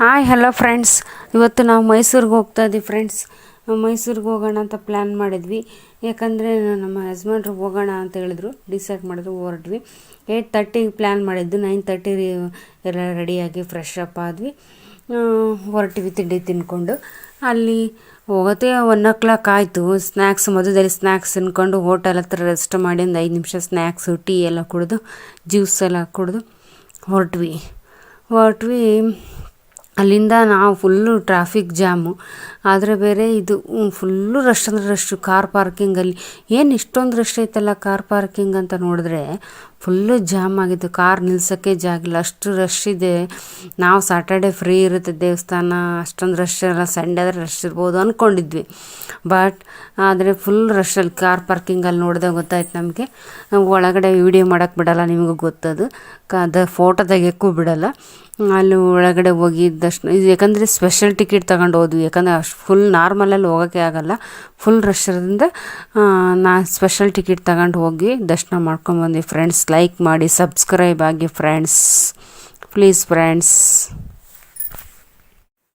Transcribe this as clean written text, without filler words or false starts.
Hi hello friends, ಇವತ್ತು ನಾವು ಮೈಸೂರಿಗೆ ಹೋಗ್ತಾ ಇದ್ವಿ ಫ್ರೆಂಡ್ಸ್. ಮೈಸೂರಿಗೆ ಹೋಗೋಣ ಅಂತ ಪ್ಲ್ಯಾನ್ ಮಾಡಿದ್ವಿ. ಯಾಕಂದರೆ ನಮ್ಮ ಹಸ್ಬೆಂಡ್ರು ಹೋಗೋಣ ಅಂತ ಹೇಳಿದ್ರು, ಡಿಸೈಡ್ ಮಾಡಿದ್ರು, ಹೊರಟ್ವಿ. 8:30ಗೆ ಪ್ಲ್ಯಾನ್ ಮಾಡಿದ್ದು. 9:30 ಎಲ್ಲ ರೆಡಿಯಾಗಿ ಫ್ರೆಶ್ ಅಪ್ ಆದ್ವಿ, ಹೊರಟಿವಿ ತಿಂಡಿ ತಿಂದ್ಕೊಂಡು. ಅಲ್ಲಿ ಹೋಗೋತ್ತೆ 1 o'clock ಆಯಿತು. ಸ್ನ್ಯಾಕ್ಸ್ ಮಧ್ಯದಲ್ಲಿ ಸ್ನ್ಯಾಕ್ಸ್ ತಿನ್ಕೊಂಡು ಹೋಟೆಲ್ ಹತ್ರ ರೆಸ್ಟ್ ಮಾಡಿ ಒಂದು 5 ನಿಮಿಷ ಸ್ನ್ಯಾಕ್ಸು ಟೀ ಎಲ್ಲ ಕುಡಿದು ಜ್ಯೂಸ್ ಎಲ್ಲ ಕುಡಿದು ಹೊರಟ್ವಿ. ಅಲ್ಲಿಂದ ನಾವು ಫುಲ್ಲು ಟ್ರಾಫಿಕ್ ಜಾಮು. ಆದರೆ ಬೇರೆ ಇದು ಫುಲ್ಲು ರಶ್ ಅಂದರೆ ರಶ್ಶು. ಕಾರ್ ಪಾರ್ಕಿಂಗಲ್ಲಿ ಏನು ಇಷ್ಟೊಂದು ರಶ್ ಐತಲ್ಲ ಕಾರ್ ಪಾರ್ಕಿಂಗ್ ಅಂತ ನೋಡಿದ್ರೆ ಫುಲ್ಲು ಜಾಮ್ ಆಗಿತ್ತು. ಕಾರ್ ನಿಲ್ಸೋಕ್ಕೆ ಜಾಗಿಲ್ಲ, ಅಷ್ಟು ರಶ್ ಇದೆ. ನಾವು ಸಾಟರ್ಡೆ ಫ್ರೀ ಇರುತ್ತೆ ದೇವಸ್ಥಾನ, ಅಷ್ಟೊಂದು ರಶ್ ಇರಲ್ಲ. ಸಂಡೇ ಆದರೆ ರಶ್ ಇರ್ಬೋದು ಅಂದ್ಕೊಂಡಿದ್ವಿ. ಬಟ್ ಆದರೆ ಫುಲ್ ರಶಲ್ಲಿ ಕಾರ್ ಪಾರ್ಕಿಂಗಲ್ಲಿ ನೋಡಿದಾಗ ಗೊತ್ತಾಯ್ತು ನಮಗೆ. ಒಳಗಡೆ ವೀಡಿಯೋ ಮಾಡೋಕ್ಕೆ ಬಿಡಲ್ಲ, ನಿಮಗೂ ಗೊತ್ತದು. ಫೋಟೋ ತೆಗಿಯೋಕ್ಕೂ ಬಿಡಲ್ಲ. ಅಲ್ಲಿ ಒಳಗಡೆ ಹೋಗಿ ದರ್ಶನ, ಯಾಕಂದರೆ ಸ್ಪೆಷಲ್ ಟಿಕೆಟ್ ತಗೊಂಡು ಹೋದ್ವಿ. ಯಾಕಂದರೆ ಅಷ್ಟು ಫುಲ್ ನಾರ್ಮಲಲ್ಲಿ ಹೋಗೋಕ್ಕೆ ಆಗೋಲ್ಲ, ಫುಲ್ ರಶ್ ಇರೋದ್ರಿಂದ ಸ್ಪೆಷಲ್ ಟಿಕೆಟ್ ತಗೊಂಡು ಹೋಗಿ ದರ್ಶನ ಮಾಡ್ಕೊಂಬಂದ್ವಿ ಫ್ರೆಂಡ್ಸ್. ಲೈಕ್ ಮಾಡಿ, ಸಬ್ಸ್ಕ್ರೈಬ್ ಆಗಿ ಫ್ರೆಂಡ್ಸ್, ಪ್ಲೀಸ್ ಫ್ರೆಂಡ್ಸ್.